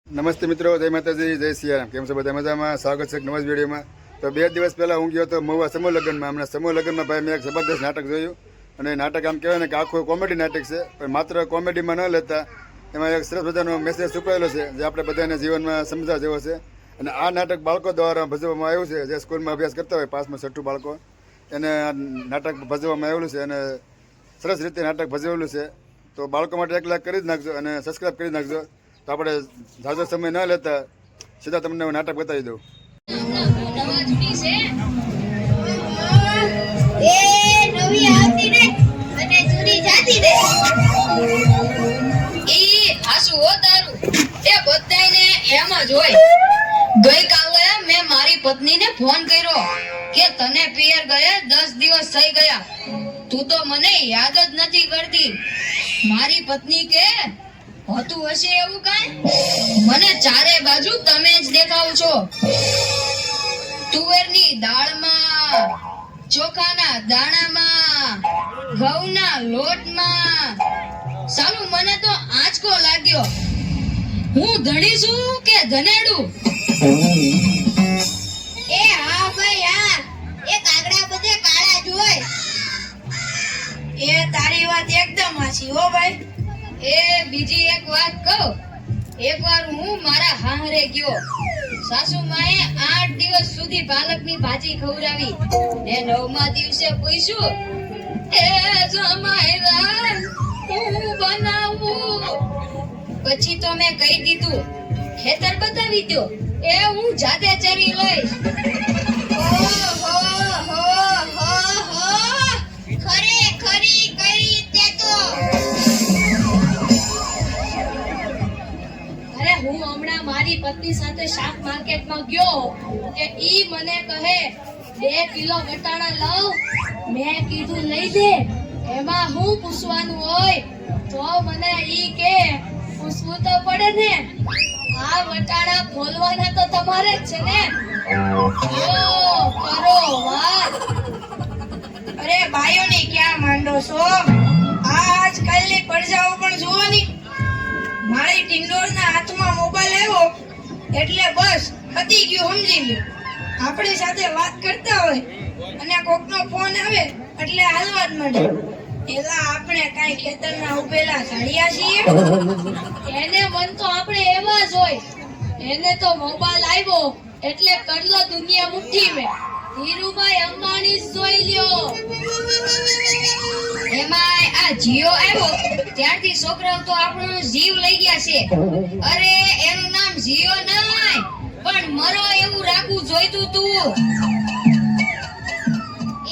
નમસ્તે મિત્રો, જય માતાજી, જય સિયારામ. કેમ છો બધા? મજામાં? સ્વાગત છે એક નવા જ વિડીયોમાં. તો 2 દિવસ પહેલાં હું ગયો હતો મહુવા સમૂહ લગ્નમાં. હમણાં સમૂહ લગ્નમાં ભાઈ મેં એક જબરદસ્ત નાટક જોયું. અને એ નાટક આમ કહેવાય ને કે આખું કોમેડી નાટક છે, પણ માત્ર કોમેડીમાં ન લેતા એમાં એક સરસ મજાનો મેસેજ છુપાયેલો છે જે આપણે બધાને જીવનમાં સમજવા જેવો છે. અને આ નાટક બાળકો દ્વારા ભજવવામાં આવ્યું છે, જે સ્કૂલમાં અભ્યાસ કરતા હોય 5માં 6ઠું બાળકો, એને આ નાટક ભજવવામાં આવેલું છે અને સરસ રીતે નાટક ભજવેલું છે. તો બાળકો માટે 1 લાખ કરી જ નાખજો અને સબસ્ક્રાઈબ કરી નાખજો. તો આપણે ઝાઝો સમય ન લેતા સીધા તમને હું નાટક બતાવી દઉં. ગઈકાલે મેં મારી પત્નીને ફોન કર્યો કે તને પિયર ગયા 10 દિવસ થઈ ગયા, તું તો મને યાદ જ નથી કરતી. મારી પત્ની કે હોતું હશે એવું કાંઈ? મને ચારે બાજુ તમે જ દેખાવ છો. તુવેરની દાળમાં, ચોખાના દાણામાં, ઘઉંના લોટમાં. સાલું મને તો આંચકો લાગ્યો. હું ધણી છું કે ધનેડું? એ હા ભાઈ હા, એ કાગડા બધે કાળા જ હોય. એ તારી વાત એકદમ સાચી હો ભાઈ. એ બીજી એક વાત કહું. એકવાર હું મારા હાહરે ગયો. સાસુમાએ 8 દિવસ સુધી પાલકની ભાજી ખવડાવી ને 9મા દિવસે પૂછ્યું, એ જમાઈરા હું બનાવું? પછી તો મેં કહી દીધું, ખેતર બતાવી દો, એ હું જાતે ચરી લઈશ. ખરી કરી તે તો. અરે હું હમણાં મારી પત્ની સાથે શાક માર્કેટમાં ગયો કે ઈ મને કહે 2 કિલો વટાણા લાવ. મેં કીધું લઈ દે, એમાં હું પૂછવાનું હોય? તો મને ઈ કે પૂછવું તો પડે ને, આ વટાણા ફોલવાના તો તમારે જ છે ને. ઓ કરો વાત. અરે બાયોની ક્યાં માંડો છો? આજકાલની પડજાઓ પણ જુઓ ની. મારી ટિંડોળના હાથમાં મોબાઈલ આવ્યો એટલે બસ પતી ગયું, સમજી લ્યો. આપણી સાથે વાત કરતા હોય અને કોકનો ફોન આવે એટલે હાલવા જ મળે. એલા આપણે કાઈ ખેતરના ઉભેલા ઝાડિયા છીએ? એને મન તો આપણે એવા જ હોય. એને તો મોબાઈલ આવ્યો એટલે કરલો દુનિયા મુઠ્ઠી મેં. ધીરુભાઈ અંબાણી જોઈ લ્યો. એમાંય આ જીઓ આવ્યો ત્યારથી છોકરાઓ તો આપણો જીવ લઈ ગયા છે. અરે એનું નામ જીઓ નહીં પણ મરો એવું રાખવું જોઈતું તું.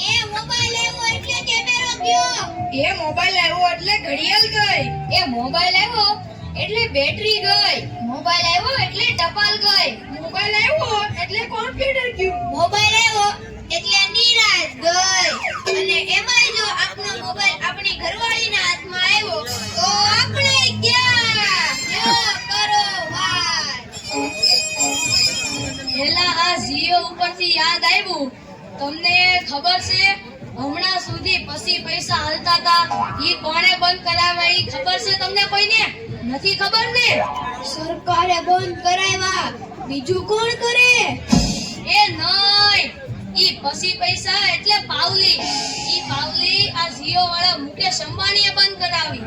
એ મોબાઈલ આવ્યો એટલે કેમેરો ગયો. એ મોબાઈલ આવ્યો એટલે ઘડિયાળ ગઈ. એ મોબાઈલ આવ્યો એટલે બેટરી ગઈ. મોબાઈલ આવ્યો એટલે ટપાલ ગઈ. મોબાઈલ આવ્યો એટલે કોમ્પ્યુટર ગયું. મોબાઈલ આવ્યો એટલે નિરાશ ગઈ. અને એમાં જો આપણો મોબાઈલ આપણી ઘરવાળીના હાથમાં આવ્યો તો આપણે ગયા. યો કરો વાત. એલા આ જીઓ ઉપરથી યાદ આવ્યું, તમને ખબર છે હમણાં સુધી પછી પૈસા હાલતા હતા ઈ કોણે બંધ કરાવ્યા? ઈ ખબર છે તમને કોઈને? નથી ખબર ને? સરકારે બંધ કરાવ્યા, બીજું કોણ કરે? એ નહીં, ઈ પછી પૈસા એટલે પાવલી. ઈ પાવલી આ જીઓ વાળા મુકેશ અંબાણીએ બંધ કરાવી.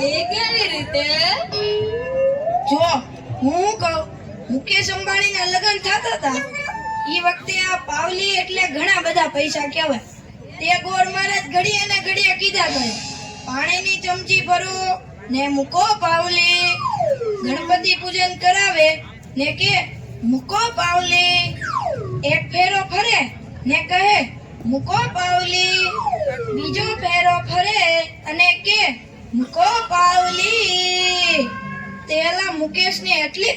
એ કેવી રીતે? જો હું કહું, મુકેશ અંબાણીના લગ્ન થતા હતા ઈ વખતે આ પાવલી એટલે ઘણા બધા પૈસા કહેવાય. તે ગોળ મહારાજ ઘડીએ ને ઘડીએ કીધા કરે, પાણીની ચમચી ભરો ને મૂકો પાવલી. ગણપતિ પૂજન કરાવે ને કે મૂકો પાવલી. એક ફેરો ફરે ને કહે મૂકો પાવલી. બીજો ફેરો ફરે અને કે મૂકો પાવલી. તેલા મુકેશને એટલી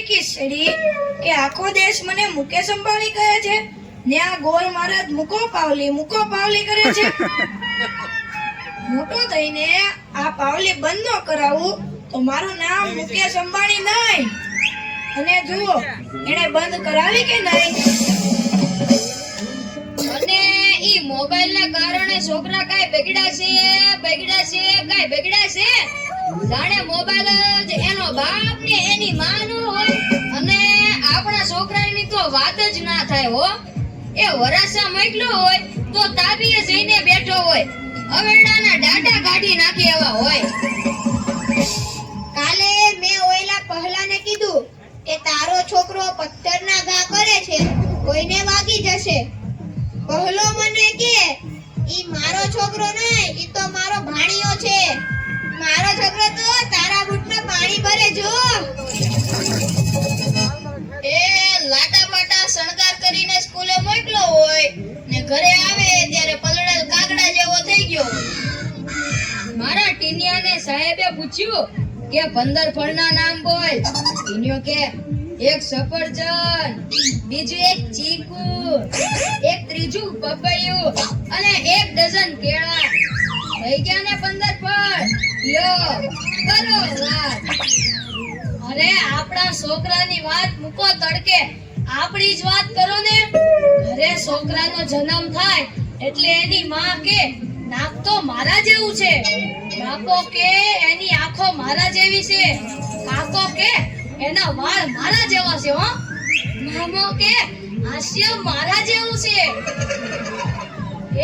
ખીચડી કે આખો દેશ મને મુકેશ અંબાણી કહે છે ને આ ગોર મહારાજ મૂકો પાવલી કરે છે. મોટો થઈને આ પાવલી બંધ ન કરાવું તો મારું નામ મુકેશ અંબાણી નહીં. અને જુઓ એને બંધ કરાવી કે નહીં. અને ઈ મોબાઈલ ના કારણે છોકરા કાઈ બગડ્યા છે કાઈ બગડ્યા છે? જાણે મોબાઈલ જ એનો બાપ ને એની માં નો હોય અને આપણા છોકરાની તો વાત જ ના થાય હો. એ વરાસા મોકલો હોય તો તાબીએ જઈને બેઠો હોય, અવેડાના ડાટા કાઢી નાખે એવા હોય. કાલે મેં ઓયલા પહલાને કીધું કે તારો છોકરો પથ્થરના ઘા કરે છે, કોઈને વાગી જશે. પહલો મને કે ઈ મારો છોકરો નહીં, ઈ તો મારો ભાણિયો છે. મારો છોકરો તો તારા બૂટમાં પાણી ભરે જો. એ લાટા બાટા શણગાર કરીને સ્કૂલે મોકલો હોય ને ઘરે આવે ત્યારે પલળેલ કાગડા જેવો થઈ ગયો. મારા ટીનિયાને સાહેબે પૂછ્યું કે 15 ફળના નામ બોલ. ટીનિયો કે એક સફરજન, બીજું એક ચીકુ, એક ત્રીજું પપૈયું અને 1 ડઝન કેળા. થઈ ગયા ને 15 ફળ. લ્યો કરો વાત. અરે આપણા છોકરાની વાત મૂકો તડકે, આપણી જ વાત કરો ને. ઘરે છોકરાનો જન્મ થાય એટલે એની માં કે નાક તો મારા જેવું છે, બાપો કે એની આંખો મારા જેવી છે, કાકો કે એના વાળ મારા જેવા છે હો, મામો કે હાસ્ય મારા જેવું છે.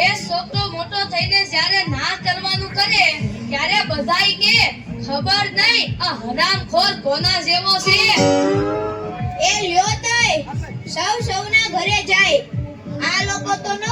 એ છોકરો મોટો થઈને જ્યારે ના કરવાનું કરે ત્યારે બધાય કે ખબર નહીં આ હરામખોર કોના જેવો છે. એ લ્યો તોય સૌના ઘરે જાય. આ લોકો તો ન